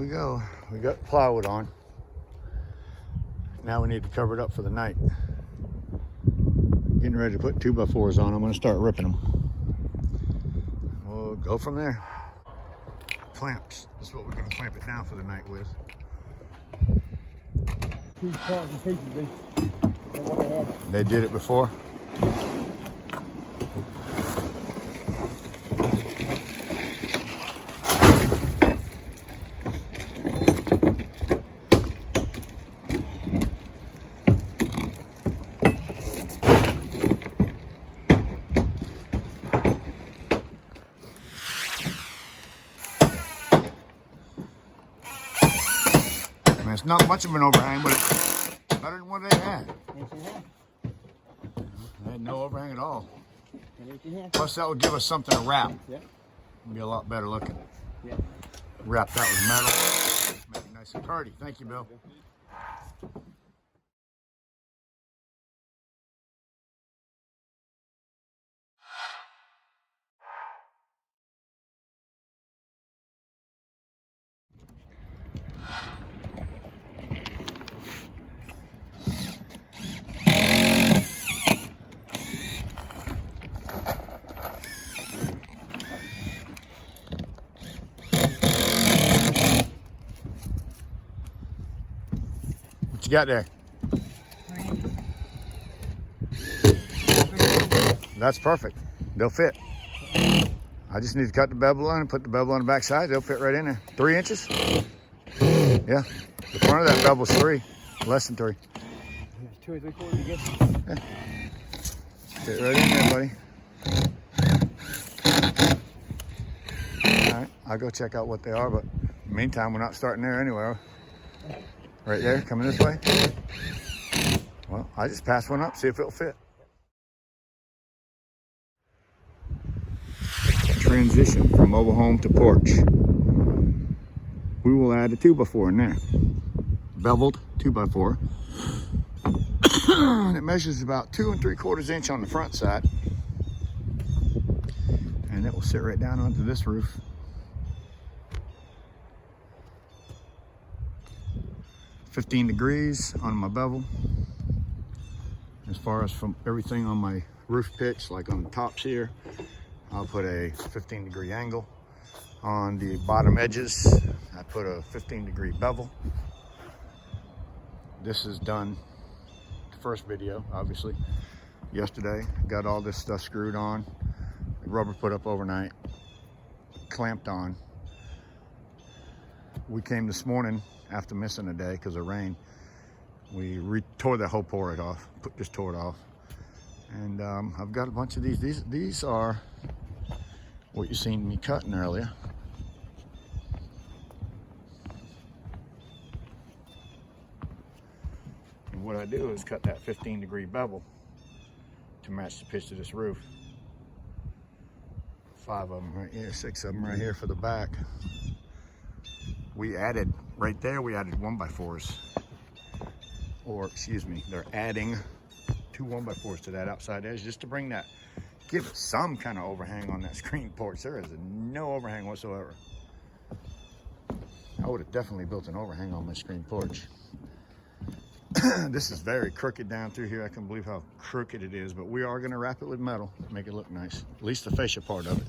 we go. We got plywood on. Now we need to cover it up for the night. Getting ready to put 2x4s on. I'm going to start ripping them. We'll go from there. Clamps. This is what we're going to clamp it down for the night with. They did it before. It's not much of an overhang, but it's better than what they had. They had no overhang at all. Plus, that would give us something to wrap. It'd be a lot better looking. Wrap that with metal. Make it nice and hardy. Thank you, Bill. What you got there? That's perfect. They'll fit. I just need to cut the bevel on and put the bevel on the back side. They'll fit right in there. 3 inches? Yeah. The front of that bevel's 3. Less than 3. 2 or 3 quarters, you get. Yeah. Fit right in there, buddy. All right. I'll go check out what they are, but in the meantime, we're not starting there anyway. Right there, coming this way. Well, I just pass one up, see if it'll fit. Transition from mobile home to porch. We will add a 2x4 in there. Beveled 2x4. And it measures about 2 3/4 inch on the front side. And it will sit right down onto this roof. .15 degrees on my bevel. As far as from everything on my roof pitch, like on the tops here, I'll put a 15-degree angle. On the bottom edges, I put a 15-degree bevel. This is done, the first video, obviously, yesterday. Got all this stuff screwed on, the rubber put up overnight, clamped on. We came this morning after missing a day because of rain. We tore the whole pour off, just tore it off. And I've got a bunch of these. These are what you seen me cutting earlier. And what I do is cut that 15-degree bevel to match the pitch of this roof. 5 of them right here, 6 of them right here for the back. We added, right there, we added 1x4s. Or, excuse me, they're adding 2 1x4s to that outside edge just to bring that, give it some kind of overhang on that screen porch. There is no overhang whatsoever. I would have definitely built an overhang on my screen porch. This is very crooked down through here. I can't believe how crooked it is, but we are going to wrap it with metal, make it look nice. At least the fascia part of it.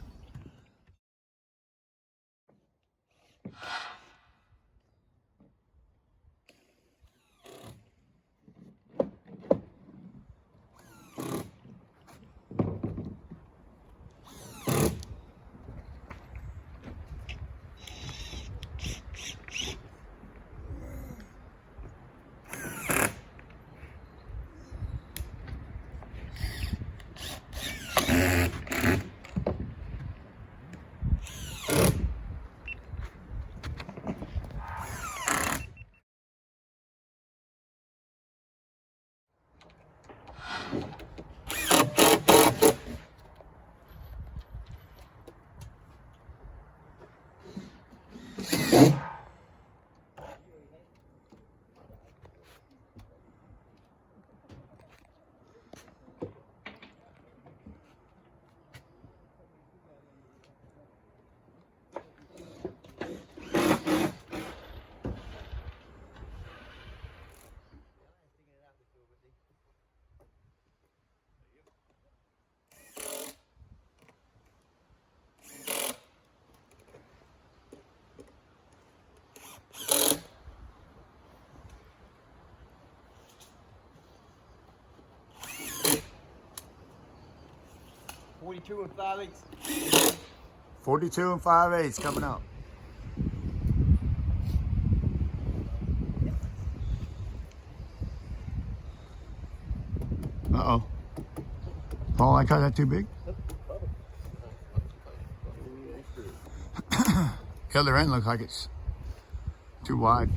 42 and 5/8. 42 and 5/8 coming up. Uh-oh. Paul, I cut that too big? The other end looks like it's too wide.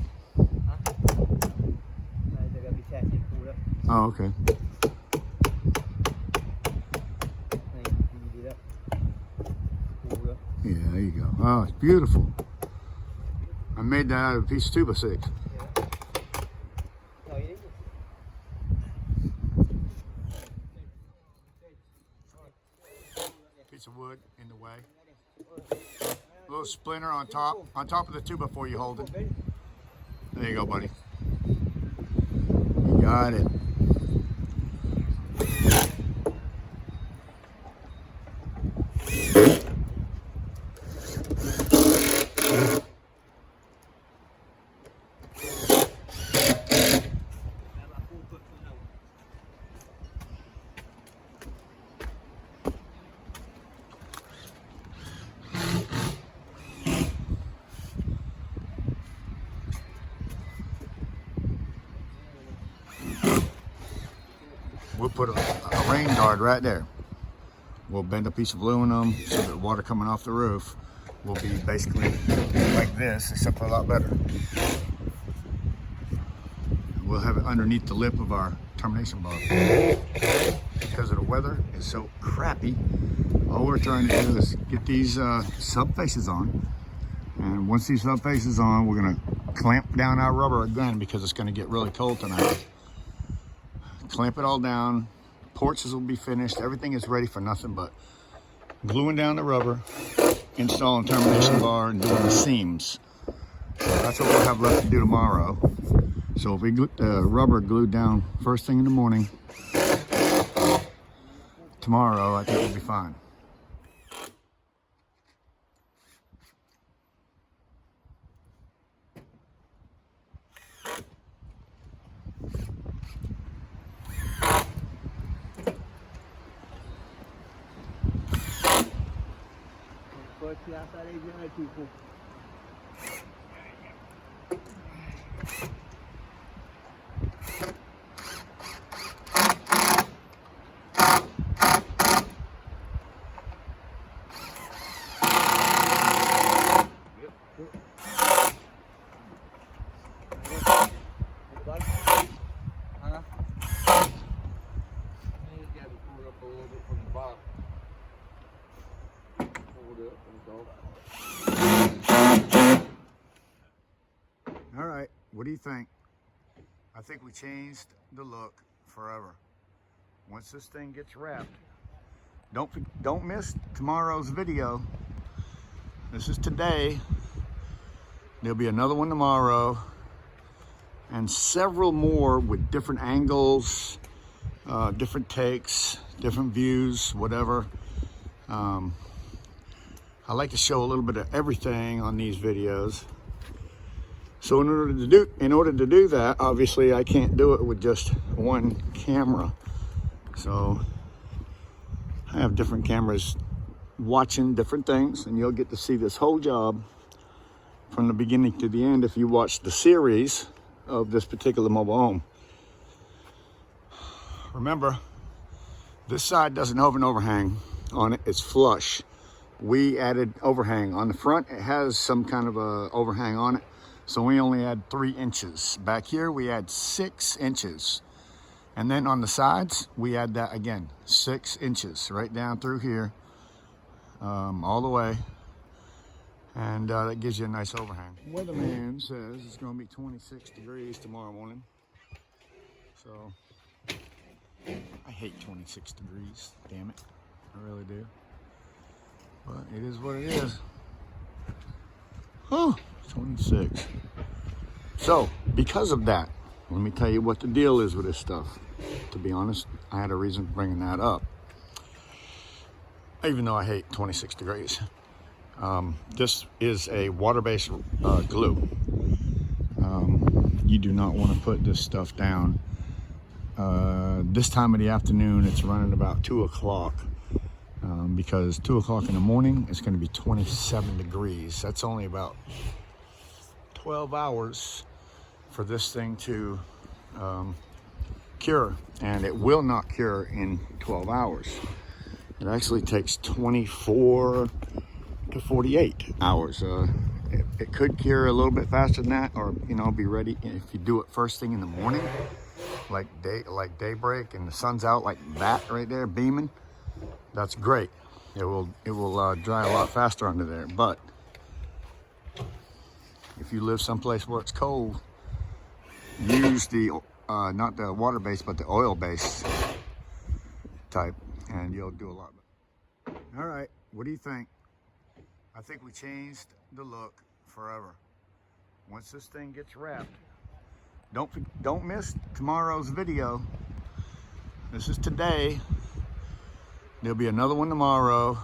Oh, okay. Yeah, there you go. Oh, it's beautiful. I made that out of a piece of 2x6. Piece of wood in the way. A little splinter on top of the 2x4 you hold it. There you go, buddy. You got it. We'll put a rain guard right there. We'll bend a piece of aluminum so that the water coming off the roof will be basically like this, except for a lot better. We'll have it underneath the lip of our termination bar. Because of the weather is so crappy, all we're trying to do is get these sub faces on. And once these sub faces on, we're gonna clamp down our rubber again because it's gonna get really cold tonight. Clamp it all down, porches will be finished, everything is ready for nothing but gluing down the rubber, installing termination bar, and doing the seams. So that's what we'll have left to do tomorrow. So if we get the rubber glued down first thing in the morning, tomorrow I think we'll be fine. All right, what do you think? I think we changed the look forever. Once this thing gets wrapped, don't miss tomorrow's video. This is today. There'll be another one tomorrow, and several more with different angles, different takes, different views, whatever. I like to show a little bit of everything on these videos. So in order to do that, obviously I can't do it with just one camera. So I have different cameras watching different things, and you'll get to see this whole job from the beginning to the end if you watch the series of this particular mobile home. Remember, this side doesn't have an overhang on it, it's flush. We added overhang. On the front, it has some kind of a overhang on it. So we only had 3 inches. Back here, we had 6 inches. And then on the sides, we add that again, 6 inches right down through here, all the way. And that gives you a nice overhang. Weatherman says it's gonna be 26 degrees tomorrow morning. So I hate 26 degrees, damn it, I really do. But it is what it is. Oh, 26. So, because of that, let me tell you what the deal is with this stuff. To be honest, I had a reason for bringing that up. Even though I hate 26 degrees. This is a water-based glue. You do not want to put this stuff down. This time of the afternoon, it's running about 2 o'clock. because 2 o'clock in the morning it's going to be 27 degrees. That's only about 12 hours for this thing to cure, and it will not cure in 12 hours. It actually takes 24 to 48 hours. It could cure a little bit faster than that, or be ready if you do it first thing in the morning, like daybreak, and the sun's out like that right there beaming. That's great. It will dry a lot faster under there. But if you live someplace where it's cold, use the not the water based but the oil based type, and you'll do a lot better. All right, what do you think? I think we changed the look forever. Once this thing gets wrapped, don't miss tomorrow's video. This is today. There'll be another one tomorrow,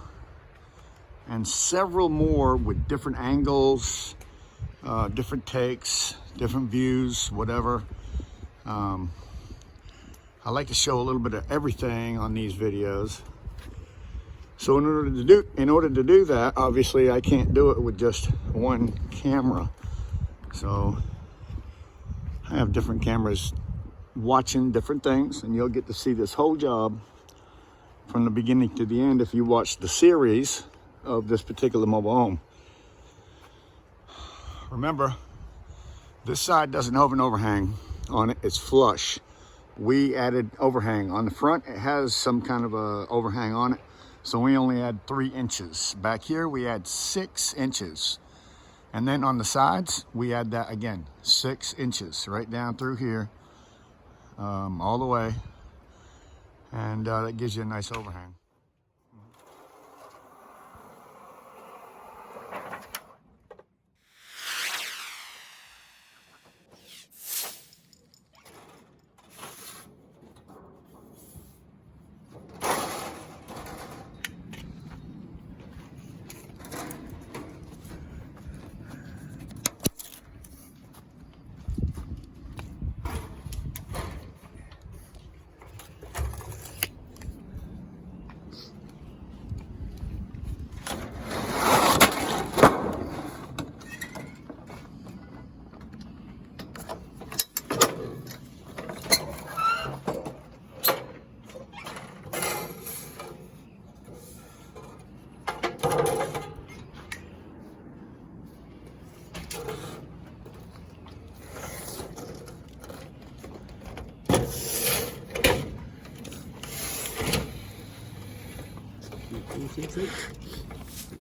and several more with different angles, different takes, different views, whatever. I like to show a little bit of everything on these videos. So in order to do that, obviously I can't do it with just one camera. So I have different cameras watching different things, and you'll get to see this whole job from the beginning to the end if you watch the series of this particular mobile home. Remember, this side doesn't have an overhang on it, it's flush. We added overhang on the front. It has some kind of a overhang on it, so we only had 3 inches. Back here we had 6 inches, and then on the sides we add that again, 6 inches right down through here, all the way, and that gives you a nice overhang.